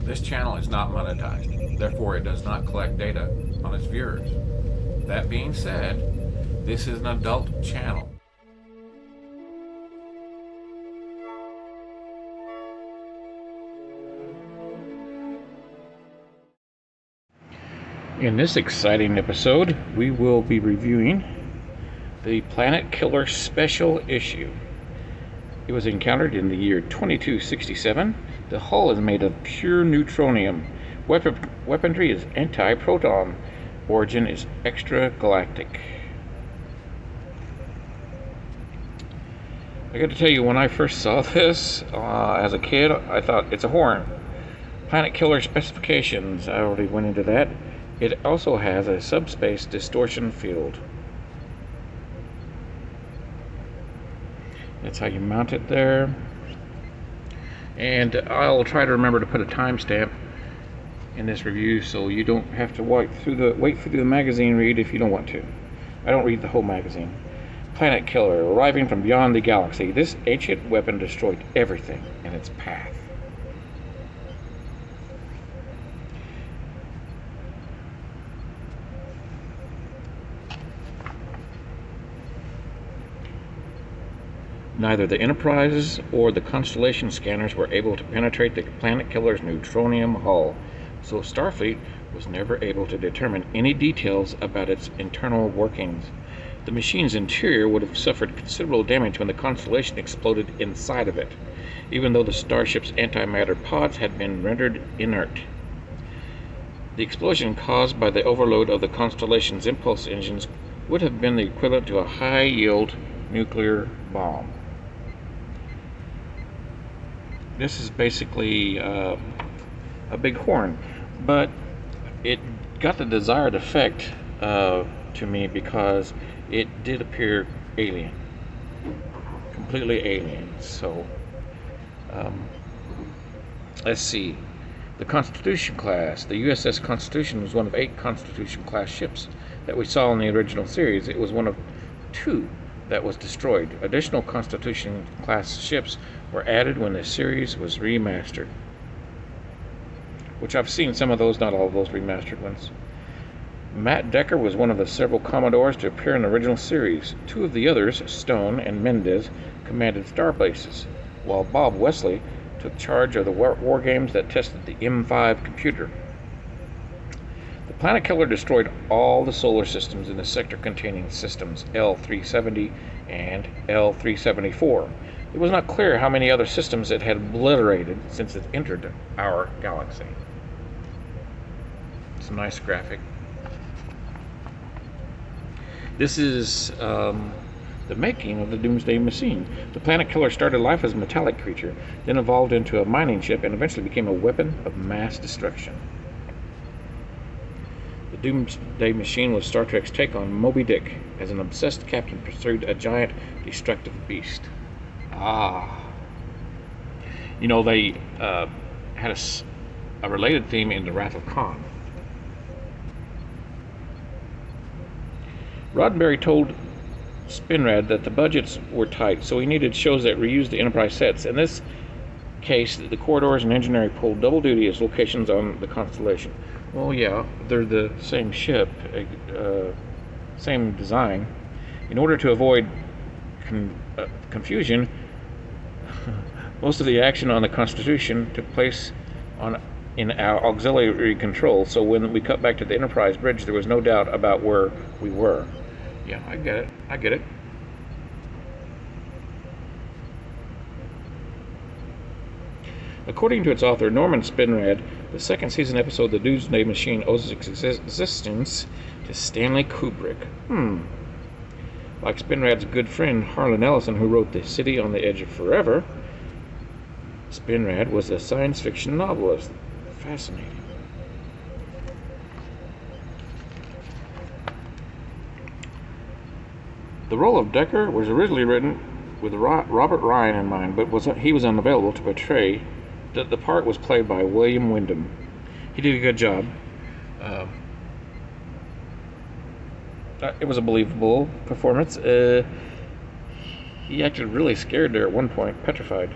This channel is not monetized, therefore it does not collect data on its viewers. That being said, this is an adult channel. In this exciting episode, we will be reviewing the Planet Killer special issue. It was encountered in the year 2267. The hull is made of pure neutronium. Weaponry is anti-proton. Origin is extragalactic. I got to tell you, when I first saw this as a kid, I thought it's a horn. Planet Killer specifications, I already went into that. It also has a subspace distortion field. That's how you mount it there. And I'll try to remember to put a timestamp in this review so you don't have to wait through the magazine read if you don't want to. I don't read the whole magazine. Planet Killer, arriving from beyond the galaxy. This ancient weapon destroyed everything in its path. Neither the Enterprises or the Constellation scanners were able to penetrate the Planet Killer's neutronium hull, so Starfleet was never able to determine any details about its internal workings. The machine's interior would have suffered considerable damage when the Constellation exploded inside of it, even though the starship's antimatter pods had been rendered inert. The explosion caused by the overload of the Constellation's impulse engines would have been the equivalent to a high-yield nuclear bomb. This is basically a big horn, but it got the desired effect to me because it did appear alien, completely alien. So let's see. The Constitution class. The USS Constitution was one of 8 Constitution class ships that we saw in the original series. It was one of 2 that was destroyed. Additional Constitution class ships were added when the series was remastered, which I've seen some of those, not all of those remastered ones. Matt Decker was one of the several Commodores to appear in the original series. 2 of the others, Stone and Mendez, commanded star bases, while Bob Wesley took charge of the war games that tested the M5 computer. The Planet Killer destroyed all the solar systems in the sector containing systems L370 and L374. It was not clear how many other systems it had obliterated since it entered our galaxy. It's a nice graphic. This is the making of the Doomsday machine. The Planet Killer started life as a metallic creature, then evolved into a mining ship, and eventually became a weapon of mass destruction. The Doomsday machine was Star Trek's take on Moby Dick, as an obsessed captain pursued a giant, destructive beast. You know, they had a related theme in The Wrath of Khan. Roddenberry told Spinrad that the budgets were tight, so he needed shows that reused the Enterprise sets. In this case, the corridors and engineering pulled double duty as locations on the Constellation. Well, yeah, they're the same ship, same design. In order to avoid confusion, most of the action on the Constitution took place in our auxiliary control, so when we cut back to the Enterprise bridge, there was no doubt about where we were. Yeah, I get it. According to its author, Norman Spinrad, the second season episode The Doomsday Machine owes its existence to Stanley Kubrick. Like Spinrad's good friend Harlan Ellison, who wrote The City on the Edge of Forever, Spinrad was a science fiction novelist. Fascinating. The role of Decker was originally written with Robert Ryan in mind, but he was unavailable to portray. The part was played by William Wyndham. He did a good job. It was a believable performance. He acted really scared there at one point, petrified.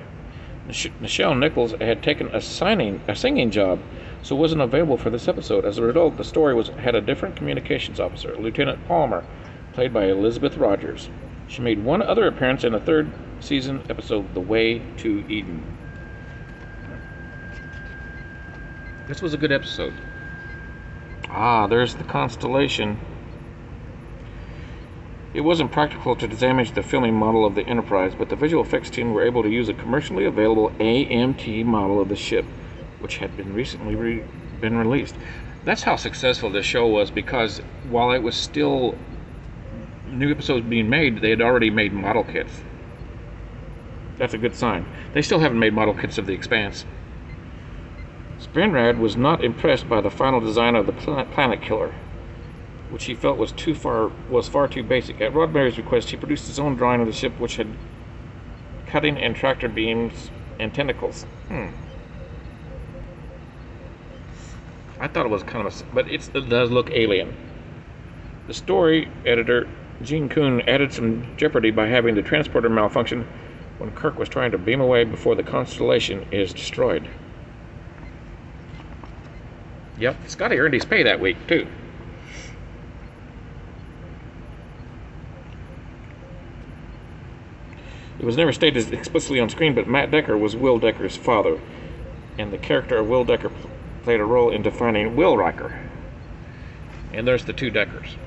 Nichelle Nichols had taken a singing job, so wasn't available for this episode. As a result, the story had a different communications officer, Lieutenant Palmer, played by Elizabeth Rogers. She made one other appearance in the third season episode, The Way to Eden. This was a good episode. There's the constellation. It wasn't practical to damage the filming model of the Enterprise, but the visual effects team were able to use a commercially available AMT model of the ship, which had been recently been released. That's how successful this show was, because while it was still new episodes being made, they had already made model kits. That's a good sign. They still haven't made model kits of the Expanse. Spinrad was not impressed by the final design of the Planet Killer, which he felt was far too basic. At Roddenberry's request, he produced his own drawing of the ship, which had cutting and tractor beams and tentacles. I thought it was kind of but it does look alien. The story editor, Gene Kuhn, added some jeopardy by having the transporter malfunction when Kirk was trying to beam away before the constellation is destroyed. Yep, Scotty earned his pay that week, too. It was never stated explicitly on screen, but Matt Decker was Will Decker's father, and the character of Will Decker played a role in defining Will Riker. And there's the two Deckers.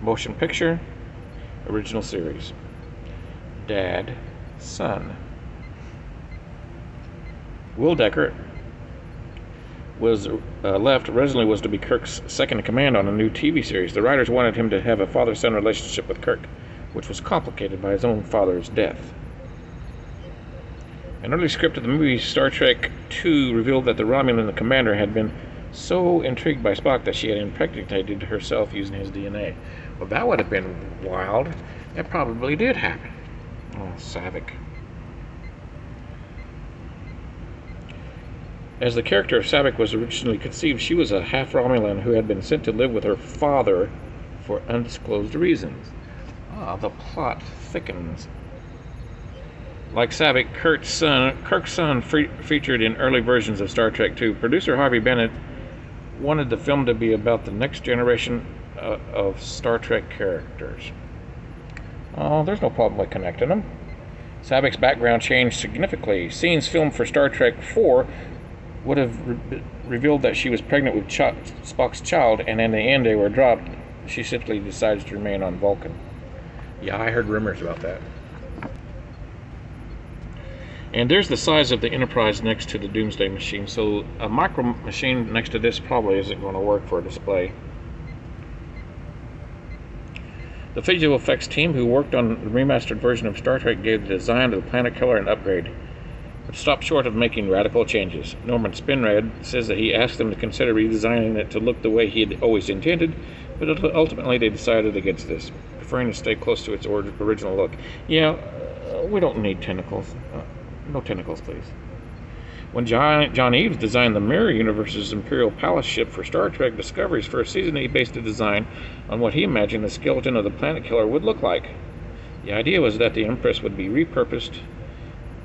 Motion picture, original series. Dad, son. Will Decker was originally was to be Kirk's second in command on a new TV series. The writers wanted him to have a father-son relationship with Kirk, which was complicated by his own father's death. An early script of the movie Star Trek II revealed that the Romulan, the commander, had been so intrigued by Spock that she had impregnated herself using his DNA. Well, that would have been wild. That probably did happen. Oh, Saavik. As the character of Saavik was originally conceived, she was a half-Romulan who had been sent to live with her father for undisclosed reasons. The plot thickens. Like Saavik, Kirk's son featured in early versions of Star Trek II. Producer Harvey Bennett wanted the film to be about the next generation of Star Trek characters. There's no problem with connecting them. Saavik's background changed significantly. Scenes filmed for Star Trek IV would have revealed that she was pregnant with Spock's child, and in the end they were dropped. She simply decides to remain on Vulcan. Yeah, I heard rumors about that. And there's the size of the Enterprise next to the Doomsday machine, so a micro machine next to this probably isn't going to work for a display. The visual effects team who worked on the remastered version of Star Trek gave the design of the Planet Killer an upgrade, but stopped short of making radical changes. Norman Spinrad says that he asked them to consider redesigning it to look the way he had always intended, but ultimately they decided against this, preferring to stay close to its original look. Yeah, we don't need tentacles. No tentacles, please. When John Eaves designed the Mirror Universe's Imperial Palace ship for Star Trek Discovery's first season, he based the design on what he imagined the skeleton of the Planet Killer would look like. The idea was that the Empress would be repurposed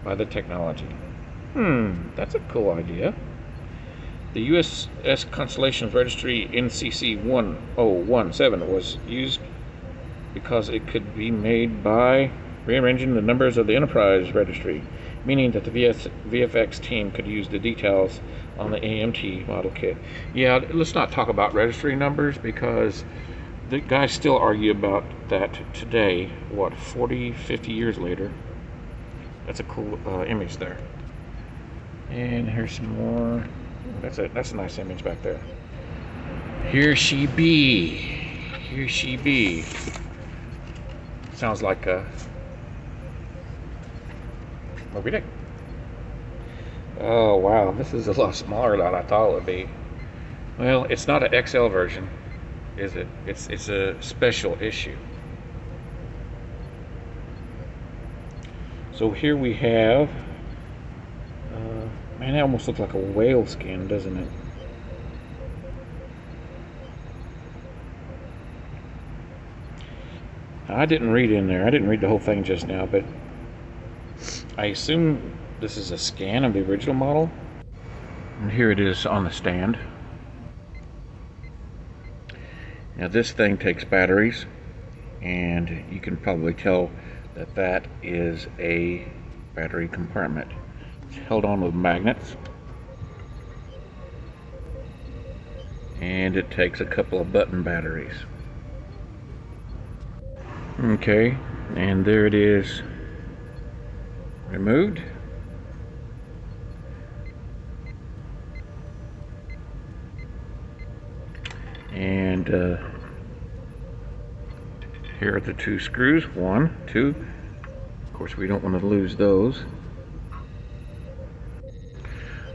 by the technology. That's a cool idea. The USS Constellation's registry NCC 1017 was used because it could be made by rearranging the numbers of the Enterprise registry, meaning that the VFX team could use the details on the AMT model kit. Yeah, let's not talk about registry numbers, because the guys still argue about that today, 40, 50 years later. That's a cool image there. And here's some more. That's a nice image back there. Here she be. Here she be. Sounds like a Moby Dick. Oh wow, this is a lot smaller than I thought it would be. Well, it's not an XL version, is it? It's a special issue. So here we have, man, that almost looks like a whale skin, doesn't it? I didn't read in there. I didn't read the whole thing just now, but I assume This is a scan of the original model. And here it is on the stand. Now this thing takes batteries, and you can probably tell that that is a battery compartment. It's held on with magnets, and it takes a couple of button batteries. Okay, and there it is removed. And here are the two screws, 1, 2. Of course, we don't want to lose those.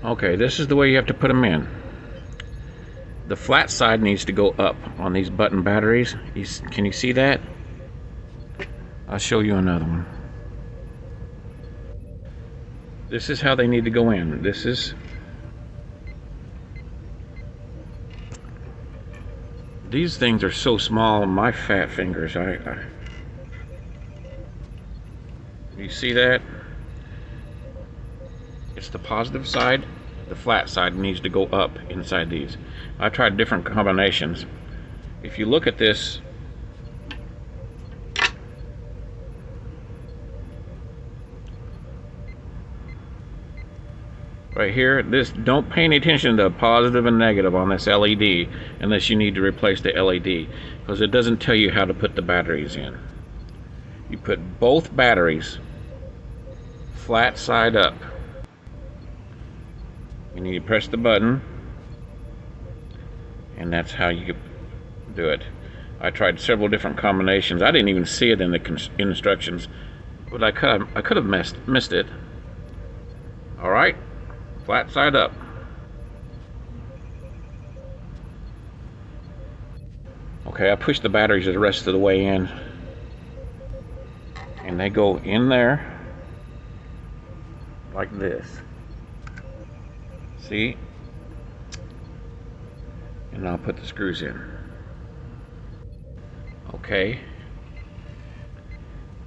Okay, this is the way you have to put them in. The flat side needs to go up on these button batteries. Can you see that? I'll show you another one. This is how they need to go in. These things are so small, my fat fingers, you see that? It's the positive side. The flat side needs to go up inside these. I tried different combinations. If you look at this, right here, don't pay any attention to positive and negative on this LED unless you need to replace the LED, because it doesn't tell you how to put the batteries in. You put both batteries flat side up. You need to press the button, and that's how you do it. I tried several different combinations. I didn't even see it in the instructions, but I could have missed it. All right. Flat side up. Okay, I pushed the batteries the rest of the way in, and they go in there like this. See? And I'll put the screws in. Okay.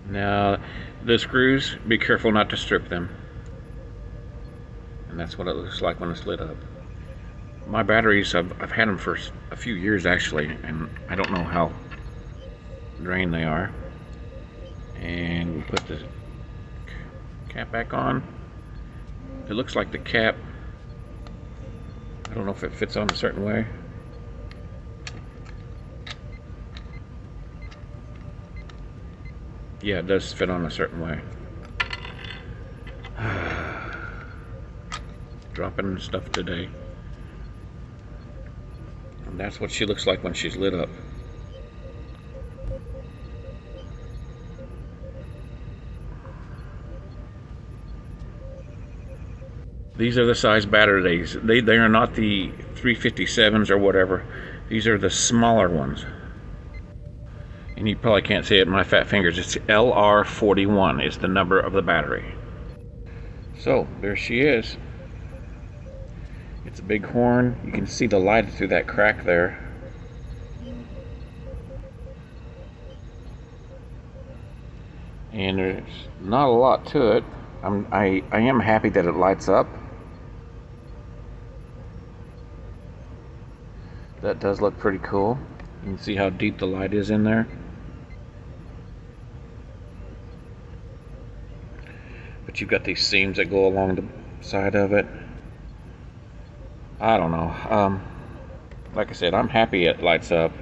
Now, the screws, be careful not to strip them. And that's what it looks like when it's lit up. My batteries, I've had them for a few years actually, and I don't know how drained they are. And we put the cap back on. It looks like the cap, I don't know if it fits on a certain way. Yeah, it does fit on a certain way. Dropping stuff today. And that's what she looks like when she's lit up. These are the size batteries. They are not the 357s or whatever. These are the smaller ones. And you probably can't see it in my fat fingers. It's LR41 is the number of the battery. So, there she is. It's a big horn. You can see the light through that crack there. And there's not a lot to it. I am happy that it lights up. That does look pretty cool. You can see how deep the light is in there. But you've got these seams that go along the side of it. I don't know. Like I said, I'm happy it lights up.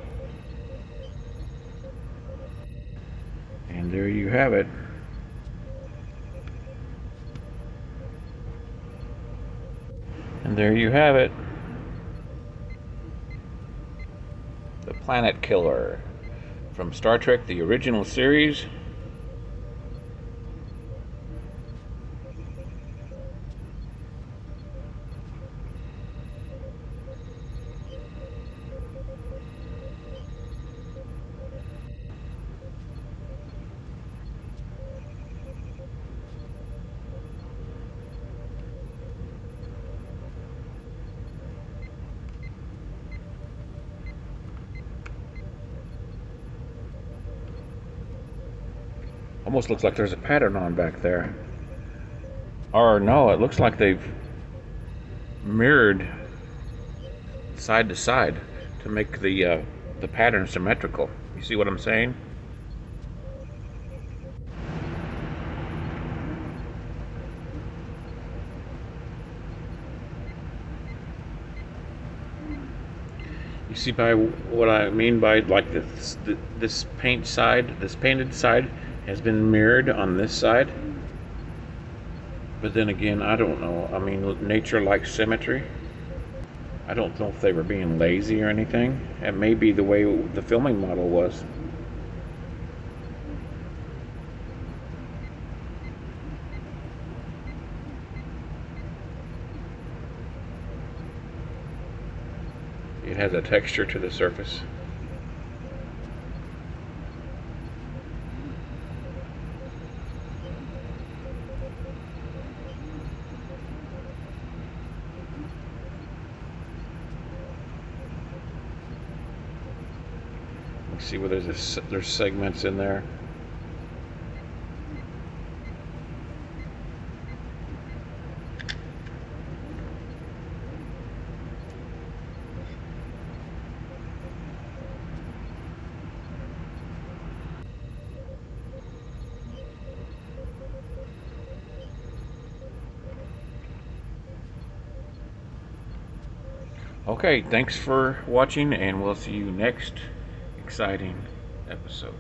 And there you have it. And there you have it. The Planet Killer from Star Trek, the original series. Almost looks like there's a pattern on back there. Or no, it looks like they've mirrored side to side to make the pattern symmetrical. You see what I'm saying? You see by what I mean by like this painted side has been mirrored on this side. But then again, I don't know. I mean, nature likes symmetry. I don't know if they were being lazy or anything. It may be the way the filming model was. It has a texture to the surface. You see where there's segments in there. Okay, thanks for watching, and we'll see you next exciting episode.